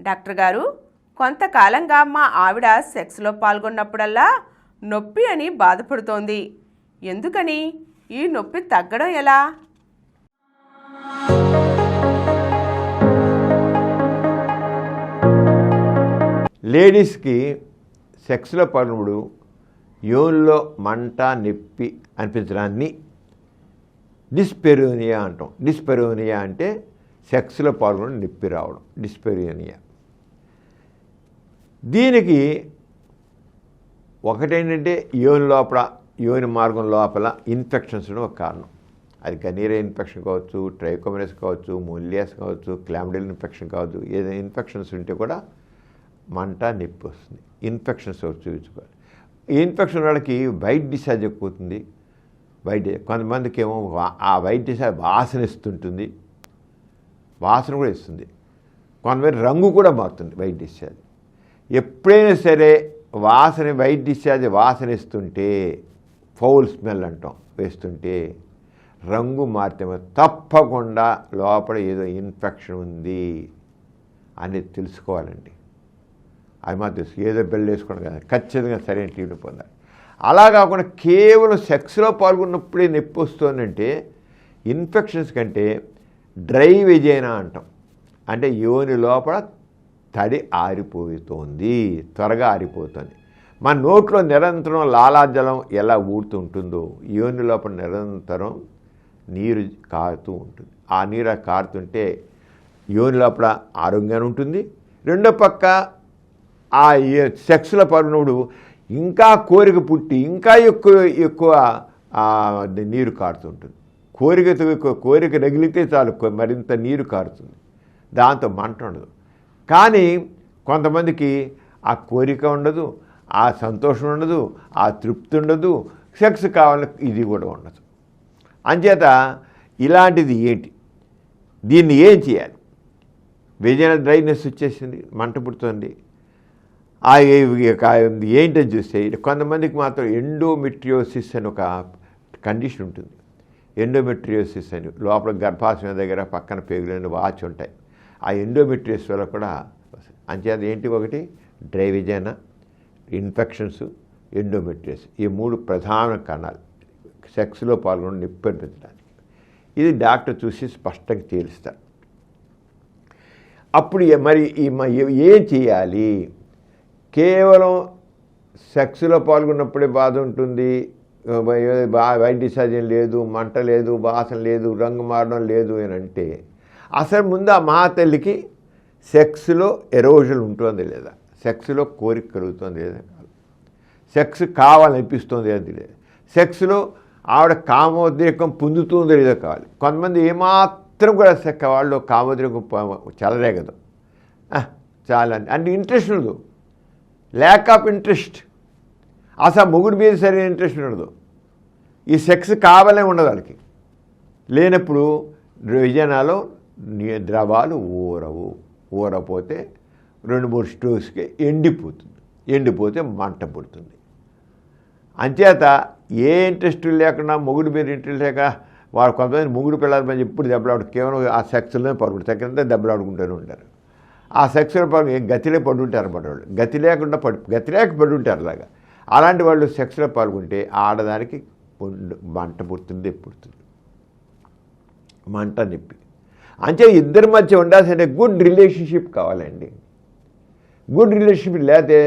Doctor గారు, కొంతకాలంగా మా ఆవిడ సెక్స్లో పాల్గొన్నప్పుడల్లా నొప్పి అని బాధపడుతోంది. ఎందుకని? ఈ నొప్పి తగ్గడం ఎలా? లేడీస్కి సెక్స్లో పాల్గొన్నప్పుడు యోనిలో మంట నొప్పి అనిపించడాన్ని డిస్పెరోనియా అంటాం. డిస్పెరోనియా అంటే సెక్స్లో పాల్గొని నొప్పి రావడం, డిస్పెరోనియా. దీనికి ఒకటేంటంటే యోని మార్గం లోపల ఇన్ఫెక్షన్స్ ఒక కారణం. అది గనీరియా ఇన్ఫెక్షన్ కావచ్చు, ట్రైకోమోనస్ కావచ్చు, మొలియాస్ కావచ్చు, క్లామిడియల్ ఇన్ఫెక్షన్ కావచ్చు. ఏదైనా ఇన్ఫెక్షన్స్ ఉంటే కూడా మంట నొప్పి వస్తుంది. ఇన్ఫెక్షన్స్ చూపించుకోవాలి. ఈ ఇన్ఫెక్షన్ వాళ్ళకి వైట్ డిశ్చార్జ్ ఎక్కువవుతుంది. కొంతమందికి ఏమో ఆ వైట్ డిశ్చార్జ్ వాసన ఇస్తుంటుంది, వాసన కూడా ఇస్తుంది. కొంతమంది రంగు కూడా మారుతుంది వైట్ డిశ్చార్జ్. ఎప్పుడైనా సరే వైట్ డిశ్చార్జ్ వాసన ఇస్తుంటే, ఫౌల్ స్మెల్ అంటాం, వేస్తుంటే రంగు మారితే తప్పకుండా లోపల ఏదో ఇన్ఫెక్షన్ ఉంది అనేది తెలుసుకోవాలండి. అది మాత్రం తెలుసు. ఏదో బెల్లు వేసుకోవడం కదా, ఖచ్చితంగా సరైన ట్రీట్మెంట్ పొందాలి. అలా కాకుండా కేవలం సెక్స్లో పాల్గొన్నప్పుడే నొప్పి వస్తుందంటే ఇన్ఫెక్షన్స్ కంటే డ్రై వెజైనా అంటాం. అంటే యోని లోపల తడి ఆరిపోతుంది, త్వరగా ఆరిపోతుంది. మన నోట్లో నిరంతరం లాలాజలం ఎలా ఊడుతుంటుందో యోని లోపల నిరంతరం నీరు కారుతూ ఉంటుంది. ఆ నీరు కారుతుంటే యోని లోపల ఆరోగ్యంగా ఉంటుంది. రెండో పక్క ఆ సెక్స్లో పాల్గొన్నప్పుడు ఇంకా కోరిక పుట్టి ఇంకా ఎక్కువ నీరు కారుతుంటుంది. కోరిక రగిలితే చాలు మరింత నీరు కారుతుంది, దాంతో మంట ఉండదు. కానీ కొంతమందికి ఆ కోరిక ఉండదు, ఆ సంతోషం ఉండదు, ఆ తృప్తి ఉండదు, సెక్స్ కావాలని ఇది కూడా ఉండదు. అంచేత ఇలాంటిది ఏంటి, దీన్ని ఏం చేయాలి? వెజైనల్ డ్రైనెస్ వచ్చేసింది, మంట పుడుతుంది. ఏంటని చూస్తే కొంతమందికి మాత్రం ఎండోమెట్రియోసిస్ అని ఒక కండిషన్ ఉంటుంది. ఎండోమెట్రియోసిస్ అని లోపల గర్భాశయం దగ్గర పక్కన పేగులని వాచి ఉంటాయి. ఆ ఎండోమెట్రియోసిస్ వల్ల కూడా అంచేది ఏంటి, ఒకటి డ్రై వెజైనా, ఇన్ఫెక్షన్స్, ఎండోమెట్రియోసిస్. ఈ మూడు ప్రధాన కారణాలు సెక్స్లో పాల్గొని నొప్పి అనిపించడానికి. ఇది డాక్టర్ చూసి స్పష్టంగా తేలుస్తారు. అప్పుడు మరి ఏం చేయాలి? కేవలం సెక్స్లో పాల్గొన్నప్పుడే బాధ ఉంటుంది, వైట్ డిశ్చార్జ్ లేదు, మంట లేదు, వాసన లేదు, రంగు మారడం లేదు అని అంటే అసలు ముందు ఆ మహాతల్లికి సెక్స్లో ఎరోజన్ ఉంటుందో లేదా, సెక్స్లో కోరిక కలుగుతుంది లేదా, సెక్స్ కావాలనిపిస్తుంది అది లేదు, సెక్స్లో ఆవిడ కామోద్రేకం పొందుతుందో లేదో కావాలి. కొంతమంది ఏమాత్రం కూడా వాళ్ళు కామోద్రేకం చెలరేగదు, చాలా అంటే ఇంట్రెస్ట్ ఉండదు, ల్యాక్ ఆఫ్ ఇంట్రెస్ట్. అసలు మొగుడు మీద సరైన ఇంట్రెస్ట్ ఉండదు, ఈ సెక్స్ కావాలనే ఉండదు వాళ్ళకి. లేనప్పుడు విజయనాలో ద్రవాలు ఊరపోతే 2-3 స్టోర్స్కి ఎండిపోతే మంట పుడుతుంది. అంచేత ఏ ఇంట్రెస్ట్ లేకుండా మొగుడు మీద ఇంట్రెస్ట్ లేక వాడు కొంతమంది మొగుడు పిల్లల పని ఎప్పుడు దెబ్బలాడు, కేవలం ఆ సెక్స్లోనే పడుకుంటారు, సెకండ్ దెబ్బలాడుకుంటూనే ఉంటారు. ఆ సెక్స్లో గతిలే పడుంటారు అన్నమాట. వాళ్ళు గతి లేక పడుంటారు అలాగా. అలాంటి వాళ్ళు సెక్స్లో పాల్గొంటే ఆడదానికి మంట పుడుతుంది, మంట నొప్పి. అంటే ఇద్దరి మధ్య ఉండాల్సిన గుడ్ రిలేషన్షిప్ కావాలండి. గుడ్ రిలేషన్షిప్ లేకపోతే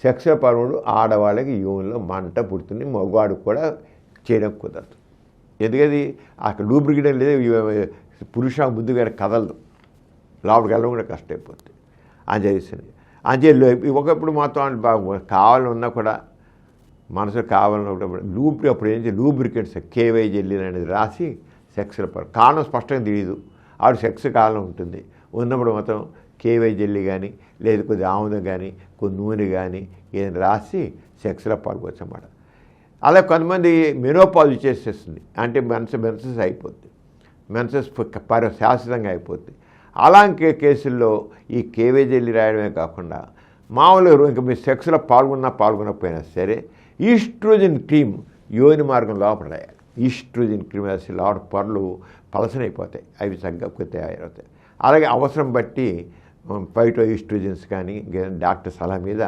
సెక్స్లో పాల్గొడు ఆడవాళ్ళకి యోనిలో మంట పుడుతుంది, మగవాడు కూడా చేయడం కుదరదు. ఎందుకది అక్కడ లూబ్రికేట్ లేదు, పురుష ముందుగా కదలదు, లోపలికి వెళ్ళడం కూడా కష్టమైపోతుంది. ఒకప్పుడు మాత్రం కావాలని ఉన్నా కూడా మనసు కావాలని అప్పుడు ఏం లూబ్రికెంట్స్ కేవై జెల్లీ అనేది రాసి సెక్స్లో కారణం స్పష్టంగా తెలియదు, ఆవిడ సెక్స్ కాలం ఉంటుంది, ఉన్నప్పుడు మొత్తం కేవై జెల్లీ కానీ లేదు కొద్ది ఆముదం కానీ కొద్ది నూనె కానీ ఏదైనా రాసి సెక్స్లో పాల్గొచ్చు అన్నమాట. అలా కొంతమంది మెనోపాజ్ చేసేస్తుంది, అంటే మెన్సెస్ అయిపోద్ది, మెన్సెస్ శాశ్వతంగా అయిపోద్ది. అలాంటి కేసుల్లో ఈ కేవై జెల్లీ రాయడమే కాకుండా మామూలుగా ఇంకా మీరు సెక్స్లో పాల్గొనకపోయినా సరే ఈస్ట్రోజన్ క్రీమ్ యోని మార్గం లోపల రాయాలి. ఈస్ట్రోజన్ క్రీమ్ వేసి లోపల పొరలు పలసనైపోతాయి, అవి తగ్గకపోతే అవుతాయి. అలాగే అవసరం బట్టి ఫైటో ఈస్ట్రోజన్స్ కానీ డాక్టర్ సలహా మీద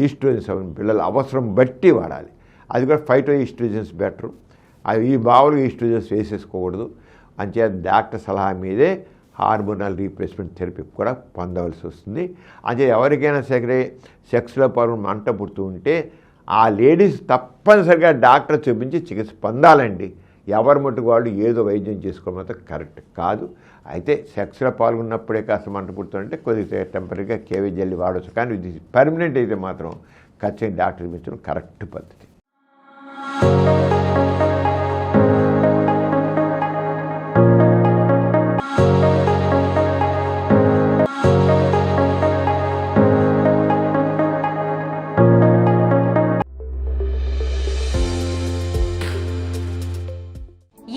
ఈస్ట్రోజన్స్ పిల్లల అవసరం బట్టి వాడాలి. అది కూడా ఫైటో ఈస్ట్రోజన్స్ బెటరు. అవి ఈ మామూలుగా ఈస్ట్రోజన్స్ వేసేసుకోకూడదు. అంచేత డాక్టర్ సలహా మీదే హార్మోనల్ రీప్లేస్మెంట్ థెరపీ కూడా పొందవలసి వస్తుంది. అంటే ఎవరికైనా సరే సెక్స్లో మంట పుడుతూ ఉంటే ఆ లేడీస్ తప్పనిసరిగా డాక్టర్ చూపించి చికిత్స పొందాలండి. ఎవరి మట్టుకు వాళ్ళు ఏదో వైద్యం చేసుకోవడం మాత్రం కరెక్ట్ కాదు. అయితే సెక్స్లో పాల్గొన్నప్పుడే కాస్త మంట పుడుతుంటే కొద్దిగా టెంపరీగా కేవీ జెల్లీ వాడవచ్చు. కానీ ఇది పర్మనెంట్ అయితే మాత్రం ఖచ్చితంగా డాక్టర్ చూపించడం కరెక్ట్ పద్ధతి.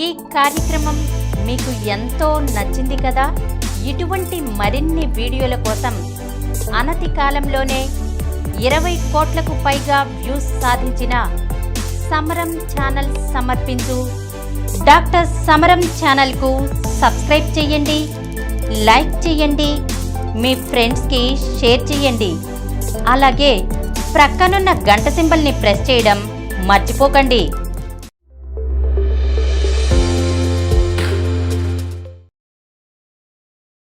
ఈ కార్యక్రమం మీకు ఎంతో నచ్చింది కదా. ఇటువంటి మరిన్ని వీడియోల కోసం అనతి కాలంలోనే 20 కోట్లకు పైగా వ్యూస్ సాధించిన సమరం ఛానల్ సమర్పించు డాక్టర్ సమరం ఛానల్కు సబ్స్క్రైబ్ చేయండి, లైక్ చేయండి, మీ ఫ్రెండ్స్కి షేర్ చేయండి. అలాగే ప్రక్కనున్న గంట సింబల్ని ప్రెస్ చేయడం మర్చిపోకండి.